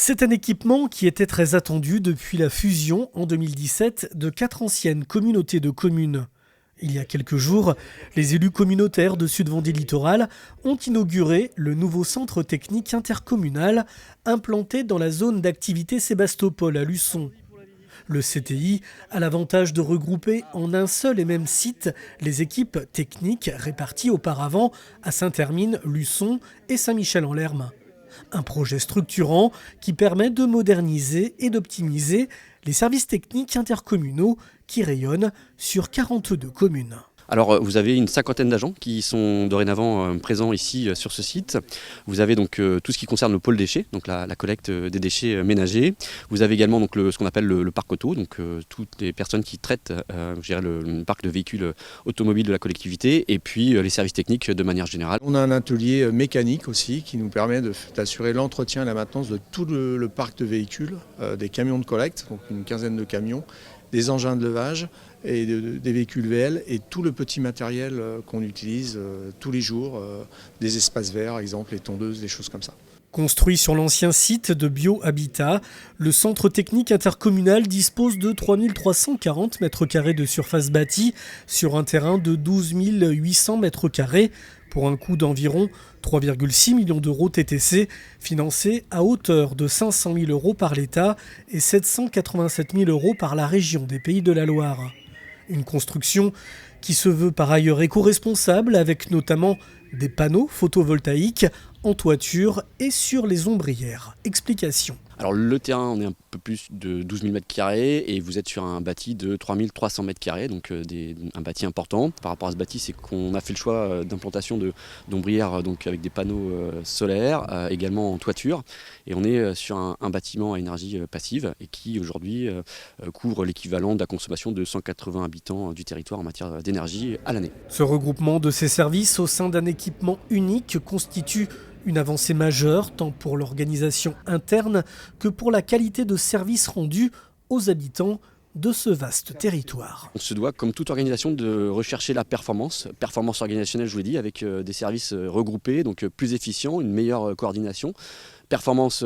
C'est un équipement qui était très attendu depuis la fusion en 2017 de 4 anciennes communautés de communes. Il y a quelques jours, les élus communautaires de Sud-Vendée Littoral ont inauguré le nouveau centre technique intercommunal implanté dans la zone d'activité Sébastopol à Luçon. Le CTI a l'avantage de regrouper en un seul et même site les équipes techniques réparties auparavant à Saint-Hermine, Luçon et Saint-Michel-en-Lerme. Un projet structurant qui permet de moderniser et d'optimiser les services techniques intercommunaux qui rayonnent sur 42 communes. Alors vous avez une cinquantaine d'agents qui sont dorénavant présents ici sur ce site. Vous avez donc tout ce qui concerne le pôle déchets, donc la collecte des déchets ménagers. Vous avez également donc ce qu'on appelle le parc auto, donc toutes les personnes qui traitent le parc de véhicules automobiles de la collectivité, et puis les services techniques de manière générale. On a un atelier mécanique aussi qui nous permet d'assurer l'entretien et la maintenance de tout le parc de véhicules, des camions de collecte, donc une quinzaine de camions, des engins de levage et des véhicules VL et tout le petit matériel qu'on utilise tous les jours, des espaces verts, par exemple, les tondeuses, des choses comme ça. Construit sur l'ancien site de BioHabitat, le centre technique intercommunal dispose de 3340 m² de surface bâtie sur un terrain de 12 800 m² pour un coût d'environ 3,6 millions d'euros TTC, financé à hauteur de 500 000 euros par l'État et 787 000 euros par la région des Pays de la Loire. Une construction qui se veut par ailleurs éco-responsable avec notamment des panneaux photovoltaïques en toiture et sur les ombrières. Explication. Alors le terrain, on est un peu plus de 12 000 m² et vous êtes sur un bâti de 3 300 m², donc un bâti important. Par rapport à ce bâti, c'est qu'on a fait le choix d'implantation d'ombrières donc avec des panneaux solaires, également en toiture. Et on est sur un bâtiment à énergie passive et qui aujourd'hui couvre l'équivalent de la consommation de 180 habitants du territoire en matière d'énergie à l'année. Ce regroupement de ces services au sein d'un équipement unique constitue une avancée majeure tant pour l'organisation interne que pour la qualité de service rendu aux habitants de ce vaste territoire. On se doit, comme toute organisation, de rechercher la performance organisationnelle, je vous l'ai dit, avec des services regroupés, donc plus efficients, une meilleure coordination. Performance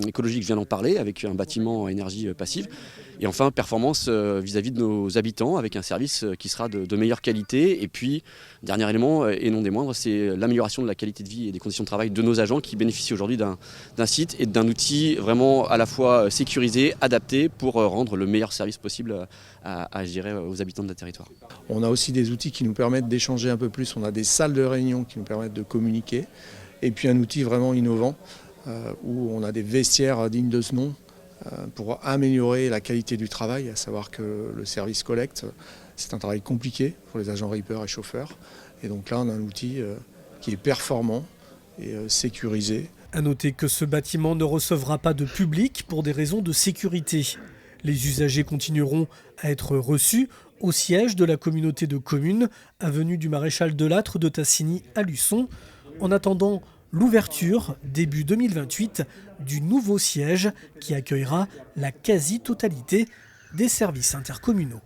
écologique, je viens d'en parler, avec un bâtiment à énergie passive. Et enfin, performance vis-à-vis de nos habitants, avec un service qui sera de meilleure qualité. Et puis, dernier élément, et non des moindres, c'est l'amélioration de la qualité de vie et des conditions de travail de nos agents qui bénéficient aujourd'hui d'un site et d'un outil vraiment à la fois sécurisé, adapté pour rendre le meilleur service possible à gérer aux habitants de notre territoire. On a aussi des outils qui nous permettent d'échanger un peu plus. On a des salles de réunion qui nous permettent de communiquer. Et puis un outil vraiment innovant, où on a des vestiaires dignes de ce nom pour améliorer la qualité du travail, à savoir que le service collecte, c'est un travail compliqué pour les agents reapers et chauffeurs. Et donc là, on a un outil qui est performant et sécurisé. À noter que ce bâtiment ne recevra pas de public pour des raisons de sécurité. Les usagers continueront à être reçus au siège de la communauté de communes, avenue du Maréchal Delattre de Tassigny à Luçon, en attendant l'ouverture, début 2028, du nouveau siège qui accueillera la quasi-totalité des services intercommunaux.